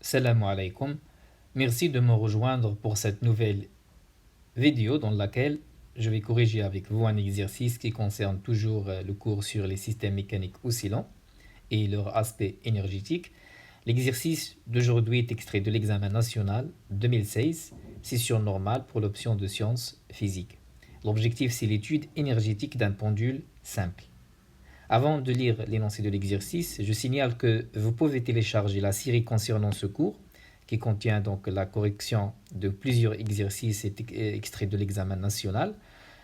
Salam alaikum. Merci de me rejoindre pour cette nouvelle vidéo dans laquelle je vais corriger avec vous un exercice qui concerne toujours le cours sur les systèmes mécaniques oscillants et leur aspect énergétique. L'exercice d'aujourd'hui est extrait de l'examen national 2016, session normale pour l'option de sciences physiques. L'objectif, c'est l'étude énergétique d'un pendule simple. Avant de lire l'énoncé de l'exercice, je signale que vous pouvez télécharger la série concernant ce cours, qui contient donc la correction de plusieurs exercices extraits de l'examen national,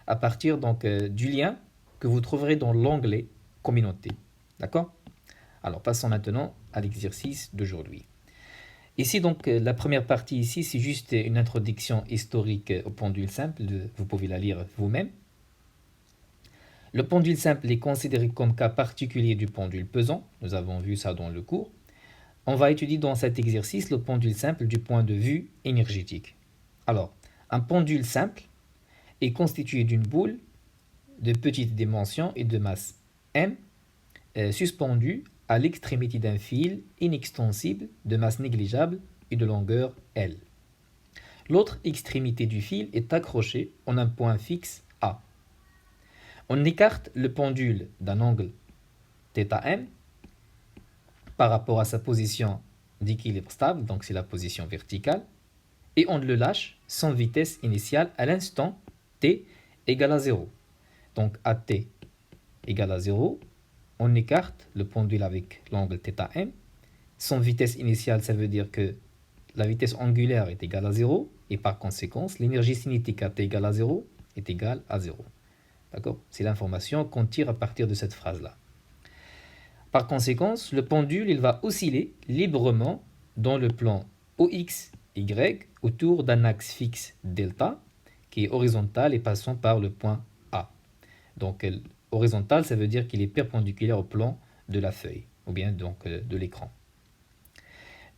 à partir donc du lien que vous trouverez dans l'onglet Communauté. D'accord? Alors passons maintenant à l'exercice d'aujourd'hui. Ici donc la première partie ici, c'est juste une introduction historique au pendule simple, vous pouvez la lire vous-même. Le pendule simple est considéré comme cas particulier du pendule pesant, nous avons vu ça dans le cours. On va étudier dans cet exercice le pendule simple du point de vue énergétique. Alors, un pendule simple est constitué d'une boule de petite dimension et de masse m suspendue à l'extrémité d'un fil inextensible de masse négligeable et de longueur L. L'autre extrémité du fil est accrochée en un point fixe A. On écarte le pendule d'un angle θm par rapport à sa position d'équilibre stable, donc c'est la position verticale, et on le lâche sans vitesse initiale à l'instant t égale à 0. Donc à t égale à 0, on écarte le pendule avec l'angle θm. Son vitesse initiale, ça veut dire que la vitesse angulaire est égale à 0, et par conséquent, l'énergie cinétique à t égale à 0 est égale à 0. D'accord? C'est l'information qu'on tire à partir de cette phrase-là. Par conséquent, le pendule il va osciller librement dans le plan OXY autour d'un axe fixe delta qui est horizontal et passant par le point A. Donc horizontal, ça veut dire qu'il est perpendiculaire au plan de la feuille ou bien donc de l'écran.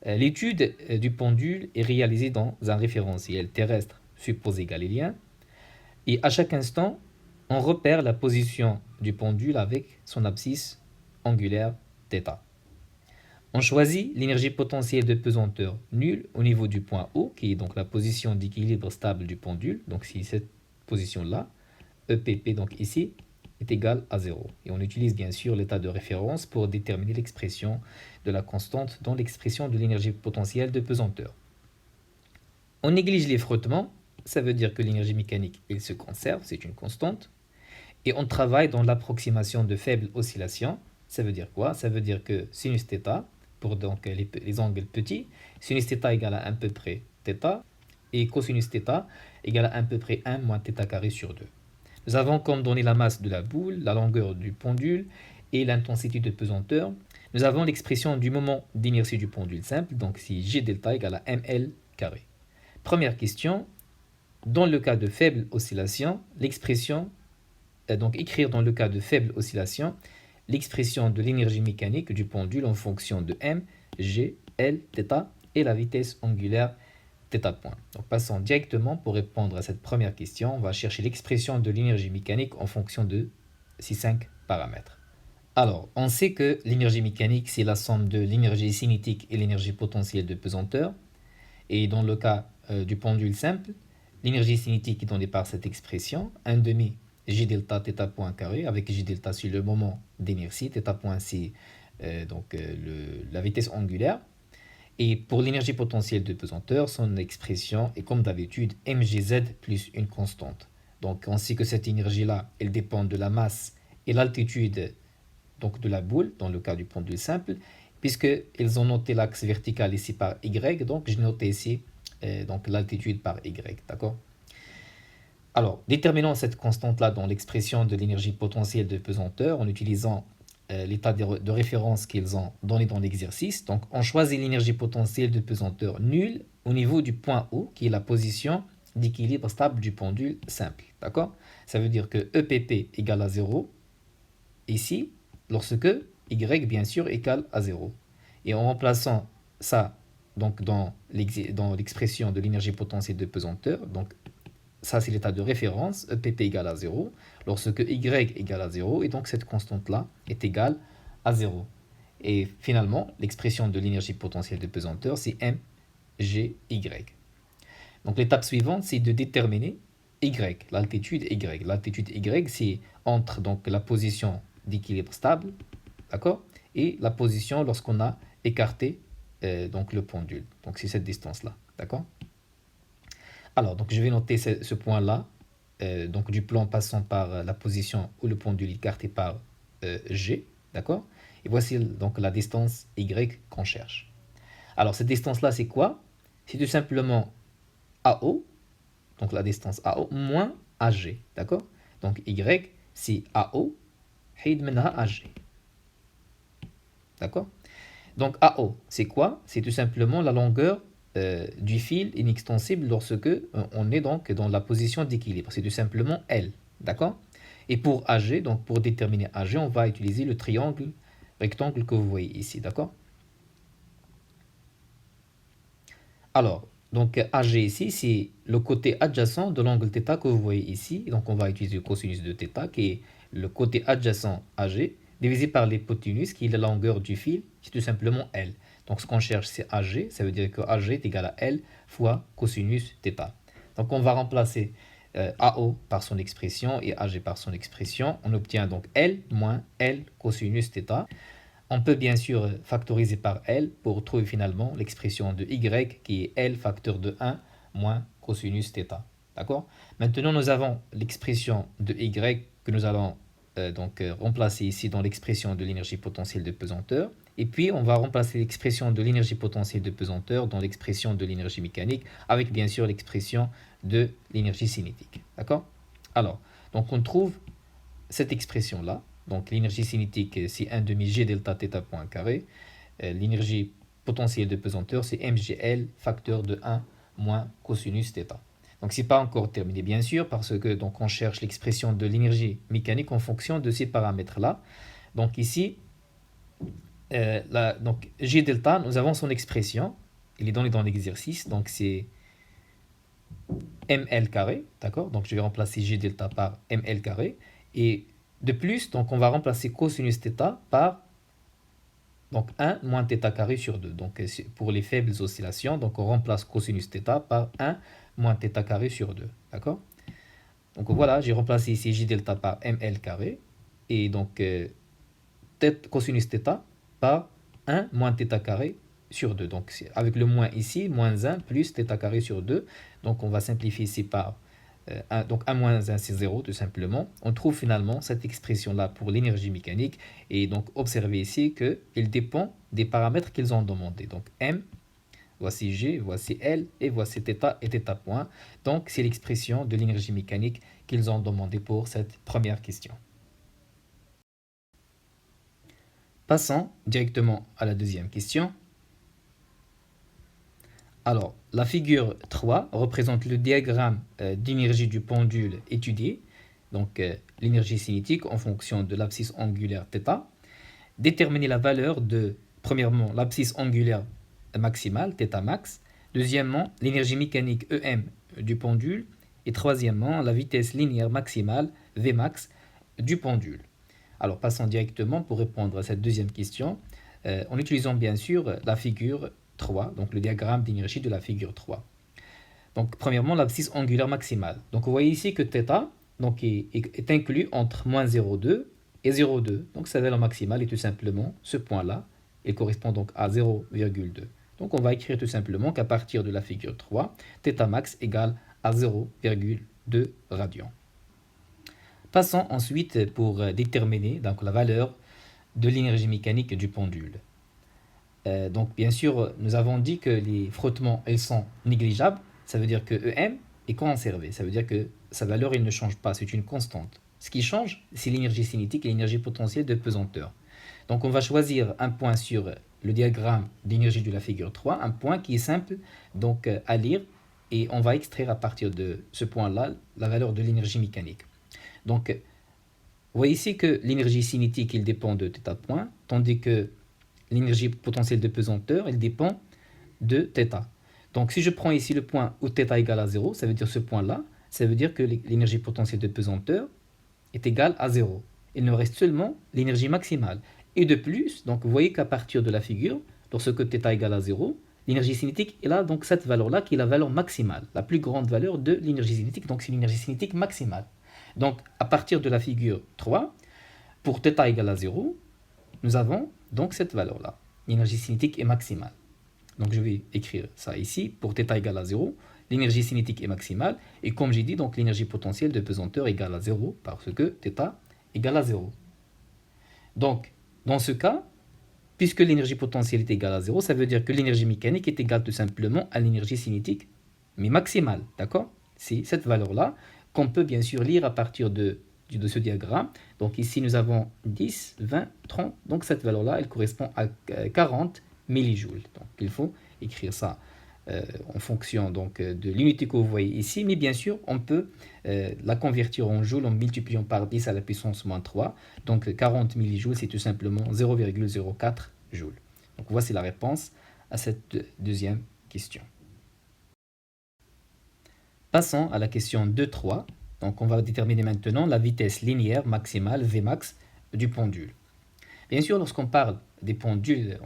L'étude du pendule est réalisée dans un référentiel terrestre supposé galiléen et à chaque instant, on repère la position du pendule avec son abscisse angulaire θ. On choisit l'énergie potentielle de pesanteur nulle au niveau du point O, qui est donc la position d'équilibre stable du pendule. Donc si cette position-là, EPP donc ici, est égale à 0. Et on utilise bien sûr l'état de référence pour déterminer l'expression de la constante dans l'expression de l'énergie potentielle de pesanteur. On néglige les frottements, ça veut dire que l'énergie mécanique elle se conserve, c'est une constante. Et on travaille dans l'approximation de faibles oscillations. Ça veut dire quoi? Ça veut dire que sinus θ, pour donc les angles petits, sinus θ égale à peu près θ, et cosinus θ égale à peu près 1 moins θ carré sur 2. Nous avons comme donné la masse de la boule, la longueur du pendule et l'intensité de pesanteur. Nous avons l'expression du moment d'inertie du pendule simple, donc si G delta égale à ml carré. Première question, dans le cas de faible oscillation, l'expression donc écrire dans le cas de faible oscillation l'expression de l'énergie mécanique du pendule en fonction de m, g, l, θ et la vitesse angulaire θ point. Donc passons directement pour répondre à cette première question. On va chercher l'expression de l'énergie mécanique en fonction de ces 5 paramètres. Alors, on sait que l'énergie mécanique, c'est la somme de l'énergie cinétique et l'énergie potentielle de pesanteur. Et dans le cas du pendule simple, l'énergie cinétique est donnée par cette expression, 1 demi J delta θ point carré, avec J delta sur le moment d'inertie, θ point c'est la vitesse angulaire. Et pour l'énergie potentielle de pesanteur, son expression est comme d'habitude mgz plus une constante. Donc on sait que cette énergie-là, elle dépend de la masse et l'altitude donc de la boule, dans le cas du pendule simple, puisqu'ils ont noté l'axe vertical ici par y, donc j'ai noté ici donc l'altitude par y, d'accord? Alors, déterminons cette constante-là dans l'expression de l'énergie potentielle de pesanteur en utilisant l'état de référence qu'ils ont donné dans l'exercice. Donc, on choisit l'énergie potentielle de pesanteur nulle au niveau du point O, qui est la position d'équilibre stable du pendule simple. D'accord? Ça veut dire que EPP égale à 0 ici, lorsque Y, bien sûr, égale à 0. Et en remplaçant ça donc, dans l'expression de l'énergie potentielle de pesanteur, donc ça c'est l'état de référence, EPP égale à 0, lorsque Y égale à 0, et donc cette constante-là est égale à 0. Et finalement, l'expression de l'énergie potentielle de pesanteur, c'est mgy. Donc l'étape suivante, c'est de déterminer y, l'altitude y. L'altitude y, c'est entre donc, la position d'équilibre stable, d'accord, et la position lorsqu'on a écarté donc, le pendule. Donc c'est cette distance-là, d'accord. Alors, donc je vais noter ce point-là, donc du plan passant par la position où le pendule est écarté par g, d'accord. Et voici donc la distance y qu'on cherche. Alors cette distance-là, c'est quoi? C'est tout simplement AO, donc la distance AO, moins AG, d'accord. Donc y, c'est AO, حيد منها AG, d'accord. Donc AO, c'est quoi? C'est tout simplement la longueur du fil inextensible lorsque on est donc dans la position d'équilibre. C'est tout simplement L, d'accord. Et pour AG, donc pour déterminer AG, on va utiliser le triangle rectangle que vous voyez ici, d'accord. Alors, donc AG ici, c'est le côté adjacent de l'angle θ que vous voyez ici. Donc on va utiliser le cosinus de θ qui est le côté adjacent AG divisé par l'hypoténuse qui est la longueur du fil, c'est tout simplement L. Donc ce qu'on cherche c'est AG, ça veut dire que AG est égal à L fois cosinus θ. Donc on va remplacer AO par son expression et AG par son expression. On obtient donc L moins L cosinus θ. On peut bien sûr factoriser par L pour trouver finalement l'expression de Y qui est L facteur de 1 moins cosinus θ. D'accord. Maintenant, nous avons l'expression de Y que nous allons remplacer ici dans l'expression de l'énergie potentielle de pesanteur. Et puis, on va remplacer l'expression de l'énergie potentielle de pesanteur dans l'expression de l'énergie mécanique avec bien sûr l'expression de l'énergie cinétique. D'accord. Alors, donc on trouve cette expression-là. Donc l'énergie cinétique, c'est 1 demi g delta θ point carré. L'énergie potentielle de pesanteur, c'est mgl facteur de 1 moins cosinus θ. Donc c'est pas encore terminé bien sûr parce que donc on cherche l'expression de l'énergie mécanique en fonction de ces paramètres-là. Donc ici, donc g delta, nous avons son expression. Il est donné dans l'exercice, donc c'est ml carré, d'accord. Donc je vais remplacer g delta par ml carré et de plus, donc on va remplacer cosinus θ par donc 1 moins θ carré sur 2. Donc pour les faibles oscillations, donc on remplace cosinus θ par 1 moins θ carré sur 2. D'accord. Donc voilà, j'ai remplacé ici j delta par ml carré et donc cosinus θ par 1 moins θ carré sur 2. Donc avec le moins ici, moins 1 plus θ carré sur 2. Donc on va simplifier ici par donc 1 moins 1 c'est 0 tout simplement. On trouve finalement cette expression là pour l'énergie mécanique et donc observez ici qu'il dépend des paramètres qu'ils ont demandé. Donc M, voici G, voici L et voici θ et θ point. Donc c'est l'expression de l'énergie mécanique qu'ils ont demandé pour cette première question. Passons directement à la deuxième question. Alors, la figure 3 représente le diagramme d'énergie du pendule étudié, donc l'énergie cinétique en fonction de l'abscisse angulaire θ. Déterminer la valeur de, premièrement, l'abscisse angulaire maximale, θ max, deuxièmement, l'énergie mécanique EM du pendule, et troisièmement, la vitesse linéaire maximale, Vmax, du pendule. Alors, passons directement pour répondre à cette deuxième question, en utilisant bien sûr la figure 3, donc le diagramme d'énergie de la figure 3. Donc, premièrement, l'abscisse angulaire maximale. Donc, vous voyez ici que θ donc, est inclus entre moins 0,2 et 0,2. Donc, sa valeur maximale est tout simplement ce point-là. Il correspond donc à 0,2. Donc, on va écrire tout simplement qu'à partir de la figure 3, θ max égale à 0,2 radians. Passons ensuite pour déterminer donc, la valeur de l'énergie mécanique du pendule. Donc bien sûr, nous avons dit que les frottements, elles sont négligeables. Ça veut dire que EM est conservé. Ça veut dire que sa valeur, elle ne change pas. C'est une constante. Ce qui change, c'est l'énergie cinétique et l'énergie potentielle de pesanteur. Donc on va choisir un point sur le diagramme d'énergie de la figure 3, un point qui est simple donc, à lire. Et on va extraire à partir de ce point-là la valeur de l'énergie mécanique. Donc, vous voyez ici que l'énergie cinétique, il dépend de θ point, tandis que l'énergie potentielle de pesanteur, elle dépend de θ. Donc, si je prends ici le point où θ égale à 0, ça veut dire ce point-là, ça veut dire que l'énergie potentielle de pesanteur est égale à 0. Il nous reste seulement l'énergie maximale. Et de plus, donc vous voyez qu'à partir de la figure, lorsque θ égale à 0, l'énergie cinétique est là, donc cette valeur-là qui est la valeur maximale, la plus grande valeur de l'énergie cinétique, donc c'est l'énergie cinétique maximale. Donc à partir de la figure 3, pour θ égale à 0, nous avons donc cette valeur-là. L'énergie cinétique est maximale. Donc je vais écrire ça ici, pour θ égale à 0, l'énergie cinétique est maximale, et comme j'ai dit, donc l'énergie potentielle de pesanteur égale à 0, parce que θ égale à 0. Donc, dans ce cas, puisque l'énergie potentielle est égale à 0, ça veut dire que l'énergie mécanique est égale tout simplement à l'énergie cinétique, mais maximale, d'accord? C'est cette valeur-là qu'on peut bien sûr lire à partir de ce diagramme. Donc ici, nous avons 10, 20, 30. Donc cette valeur-là, elle correspond à 40 millijoules. Donc il faut écrire ça en fonction donc, de l'unité que vous voyez ici. Mais bien sûr, on peut la convertir en joules en multipliant par 10 à la puissance moins 3. Donc 40 millijoules, c'est tout simplement 0,04 joules. Donc voici la réponse à cette deuxième question. Passons à la question 2.3. Donc on va déterminer maintenant la vitesse linéaire maximale Vmax du pendule. Bien sûr, lorsqu'on parle des pendules,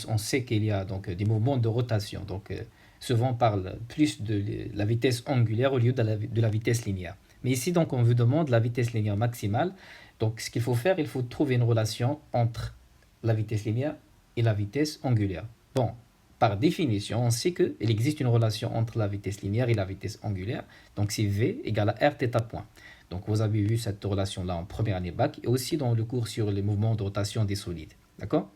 on sait qu'il y a donc des mouvements de rotation. Donc souvent on parle plus de la vitesse angulaire au lieu de la vitesse linéaire. Mais ici, donc, on vous demande la vitesse linéaire maximale. Donc ce qu'il faut faire, il faut trouver une relation entre la vitesse linéaire et la vitesse angulaire. Bon, par définition, on sait qu'il existe une relation entre la vitesse linéaire et la vitesse angulaire. Donc c'est V égale à R θ point. Donc vous avez vu cette relation-là en première année bac et aussi dans le cours sur les mouvements de rotation des solides. D'accord?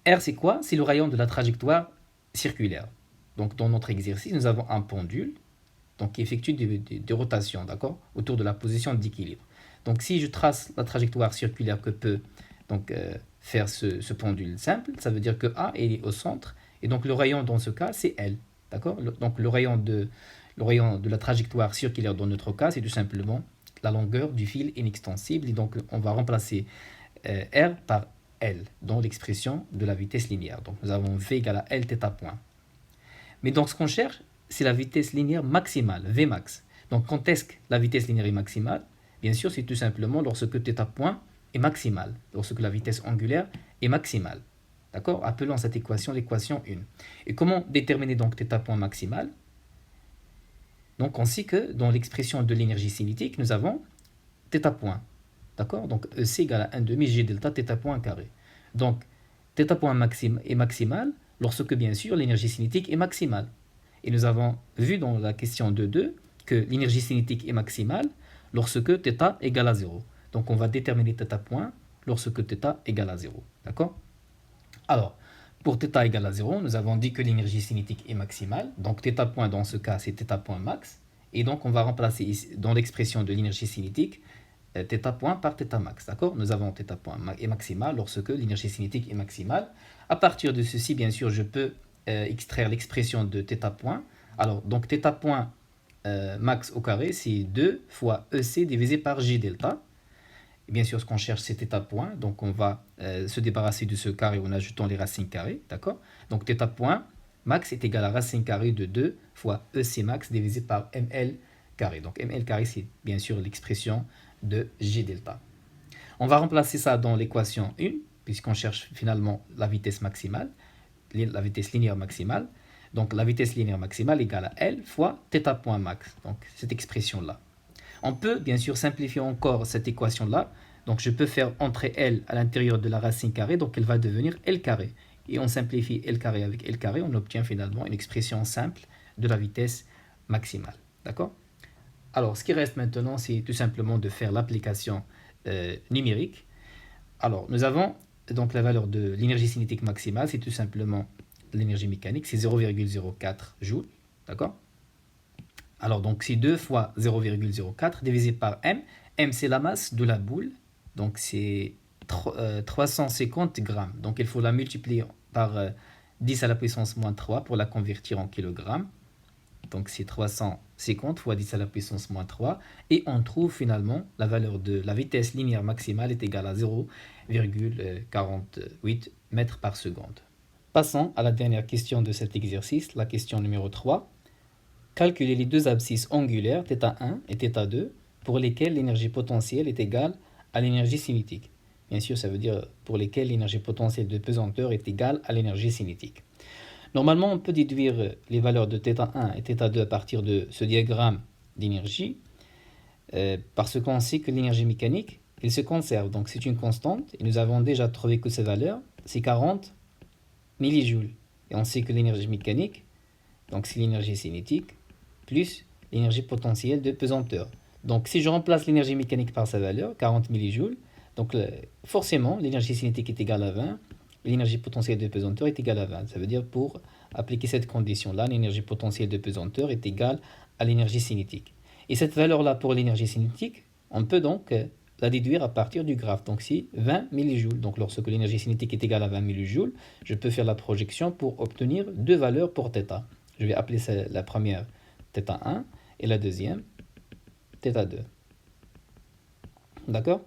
R, c'est quoi? C'est le rayon de la trajectoire circulaire. Donc dans notre exercice, nous avons un pendule donc, qui effectue des rotations, d'accord, autour de la position d'équilibre. Donc si je trace la trajectoire circulaire que peut donc, faire ce pendule simple, ça veut dire que A est au centre, et donc le rayon dans ce cas, c'est L. D'accord? Donc le rayon de la trajectoire circulaire dans notre cas, c'est tout simplement la longueur du fil inextensible, et donc on va remplacer R par L dans l'expression de la vitesse linéaire. Donc nous avons V égale à L θ point. Mais donc ce qu'on cherche, c'est la vitesse linéaire maximale, Vmax. Donc quand est-ce que la vitesse linéaire est maximale? Bien sûr, c'est tout simplement lorsque θ point est maximal, lorsque la vitesse angulaire est maximale. D'accord? Appelons cette équation l'équation 1. Et comment déterminer donc θ point maximal? Donc on sait que dans l'expression de l'énergie cinétique, nous avons θ point. D'accord? Donc EC égale à 1 demi G delta θ point carré. Donc θ point est maximal lorsque bien sûr l'énergie cinétique est maximale. Et nous avons vu dans la question 2.2 que l'énergie cinétique est maximale lorsque θ égale à 0. Donc on va déterminer θ point lorsque θ égale à 0. D'accord? Alors, pour θ égale à 0, nous avons dit que l'énergie cinétique est maximale. Donc θ point dans ce cas, c'est θ point max. Et donc on va remplacer ici, dans l'expression de l'énergie cinétique θ point par θ max. D'accord? Nous avons θ point est maximal lorsque l'énergie cinétique est maximale. À partir de ceci, bien sûr, je peux extraire l'expression de θ point. Alors, donc θ point max au carré, c'est 2 fois EC divisé par J delta. Et bien sûr, ce qu'on cherche, c'est θ point. Donc, on va se débarrasser de ce carré en ajoutant les racines carrées. D'accord? Donc, θ point max est égal à racine carrée de 2 fois EC max divisé par ML carré. Donc, ML carré, c'est bien sûr l'expression de J delta. On va remplacer ça dans l'équation 1, puisqu'on cherche finalement la vitesse maximale, la vitesse linéaire maximale. Donc la vitesse linéaire maximale égale à L fois θ point max. Donc cette expression-là. On peut bien sûr simplifier encore cette équation-là. Donc je peux faire entrer L à l'intérieur de la racine carrée, donc elle va devenir L carré. Et on simplifie L carré avec L carré, on obtient finalement une expression simple de la vitesse maximale. D'accord? Alors ce qui reste maintenant, c'est tout simplement de faire l'application numérique. Alors nous avons donc la valeur de l'énergie cinétique maximale, c'est tout simplement l'énergie mécanique, c'est 0,04 joules, d'accord? Alors donc c'est 2 fois 0,04 divisé par M. M c'est la masse de la boule, donc c'est 350 grammes. Donc il faut la multiplier par 10 à la puissance moins 3 pour la convertir en kilogrammes. Donc c'est 350 fois 10 à la puissance moins 3. Et on trouve finalement la valeur de la vitesse linéaire maximale est égale à 0,48 mètres par seconde. Passons à la dernière question de cet exercice, la question numéro 3. Calculez les deux abscisses angulaires θ1 et θ2 pour lesquelles l'énergie potentielle est égale à l'énergie cinétique. bien sûr, ça veut dire pour lesquels l'énergie potentielle de pesanteur est égale à l'énergie cinétique. Normalement, on peut déduire les valeurs de θ1 et θ2 à partir de ce diagramme d'énergie, parce qu'on sait que l'énergie mécanique, elle se conserve, donc c'est une constante, et nous avons déjà trouvé que ces valeurs, c'est 40 millijoules. Et on sait que l'énergie mécanique, donc c'est l'énergie cinétique, plus l'énergie potentielle de pesanteur. Donc si je remplace l'énergie mécanique par sa valeur, 40 millijoules, donc forcément l'énergie cinétique est égale à 20, l'énergie potentielle de pesanteur est égale à 20. Ça veut dire pour appliquer cette condition-là, l'énergie potentielle de pesanteur est égale à l'énergie cinétique. Et cette valeur-là pour l'énergie cinétique, on peut donc la déduire à partir du graphe. Donc c'est 20 millijoules. Donc lorsque l'énergie cinétique est égale à 20 millijoules, je peux faire la projection pour obtenir deux valeurs pour θ. Je vais appeler la première θ1 et la deuxième θ2. D'accord?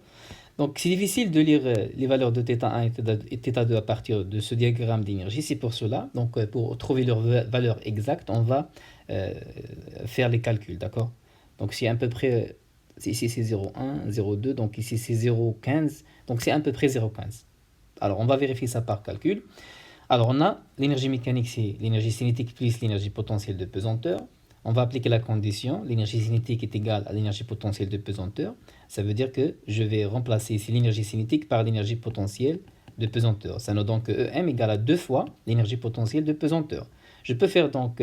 Donc c'est difficile de lire les valeurs de θ1 et θ2 à partir de ce diagramme d'énergie. C'est pour cela, donc pour trouver leur valeur exacte, on va faire les calculs. D'accord? Donc c'est à peu près, ici c'est 0,1, 0,2, donc ici c'est 0,15, donc c'est à peu près 0,15. Alors on va vérifier ça par calcul. Alors on a l'énergie mécanique, c'est l'énergie cinétique plus l'énergie potentielle de pesanteur. On va appliquer la condition, l'énergie cinétique est égale à l'énergie potentielle de pesanteur. Ça veut dire que je vais remplacer ici l'énergie cinétique par l'énergie potentielle de pesanteur. Ça nous donne que EM égale à 2 fois l'énergie potentielle de pesanteur. Je peux faire donc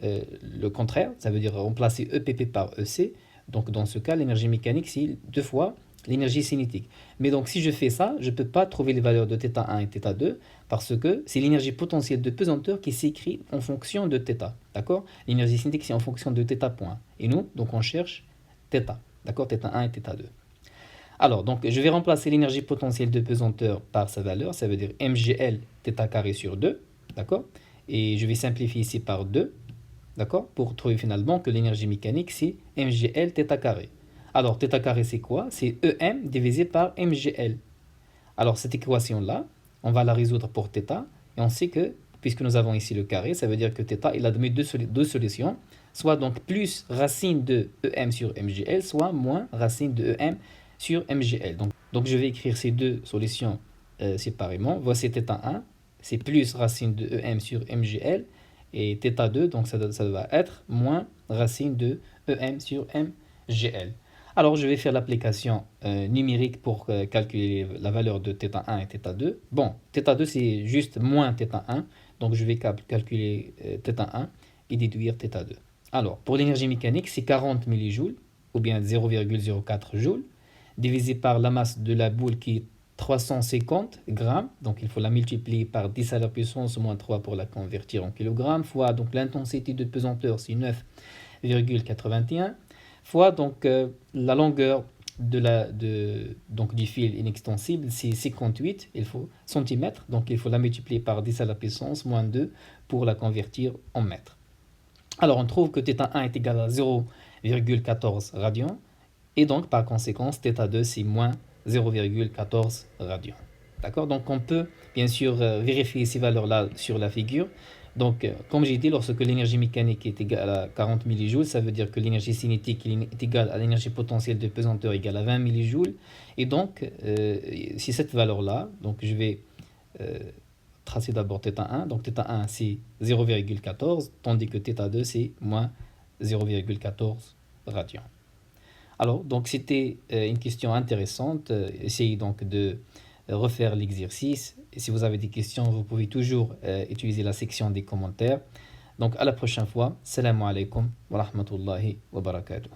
le contraire, ça veut dire remplacer EPP par EC. Donc dans ce cas, l'énergie mécanique, c'est 2 fois l'énergie cinétique. Mais donc si je fais ça, je ne peux pas trouver les valeurs de θ1 et θ2 parce que c'est l'énergie potentielle de pesanteur qui s'écrit en fonction de θ. D'accord? L'énergie cinétique, c'est en fonction de θ point. Et nous, donc on cherche θ. D'accord? θ1 et θ2. Alors, donc je vais remplacer l'énergie potentielle de pesanteur par sa valeur, ça veut dire mgl θ carré sur 2. D'accord? Et je vais simplifier ici par 2. D'accord? Pour trouver finalement que l'énergie mécanique, c'est mgl θ carré. Alors, θ carré, c'est quoi? C'est EM divisé par mgl. Alors, cette équation-là, on va la résoudre pour θ. Et on sait que, puisque nous avons ici le carré, ça veut dire que θ, il a donné deux solutions. Soit donc plus racine de EM sur mgl, soit moins racine de EM sur mgl. Donc je vais écrire ces deux solutions séparément. Voici θ1, c'est plus racine de EM sur mgl. Et θ2, donc ça va être moins racine de EM sur mgl. Alors, je vais faire l'application numérique pour calculer la valeur de θ1 et θ2. Bon, θ2, c'est juste moins θ1. Donc, je vais calculer θ1 et déduire θ2. Alors, pour l'énergie mécanique, c'est 40 millijoules, ou bien 0,04 joules, divisé par la masse de la boule qui est 350 grammes. Donc, il faut la multiplier par 10 à la puissance moins 3 pour la convertir en kilogrammes, fois donc l'intensité de pesanteur, c'est 9,81. Fois donc la longueur donc, du fil inextensible, c'est 58, il faut centimètres, donc il faut la multiplier par 10 à la puissance moins 2 pour la convertir en mètres. Alors on trouve que θ1 est égal à 0,14 radians, et donc par conséquent θ2 c'est moins 0,14 radians. D'accord? Donc on peut bien sûr vérifier ces valeurs-là sur la figure. Donc, comme j'ai dit, lorsque l'énergie mécanique est égale à 40 millijoules, ça veut dire que l'énergie cinétique est égale à l'énergie potentielle de pesanteur égale à 20 millijoules. Et donc, c'est cette valeur-là. Donc, je vais tracer d'abord θ1. Donc, θ1, c'est 0,14, tandis que θ2, c'est moins 0,14 radians. Alors, donc, c'était une question intéressante. Essayez donc de refaire l'exercice. Et si vous avez des questions, vous pouvez toujours utiliser la section des commentaires. Donc à la prochaine fois. Salam alaikum wa rahmatullahi wa barakatuh.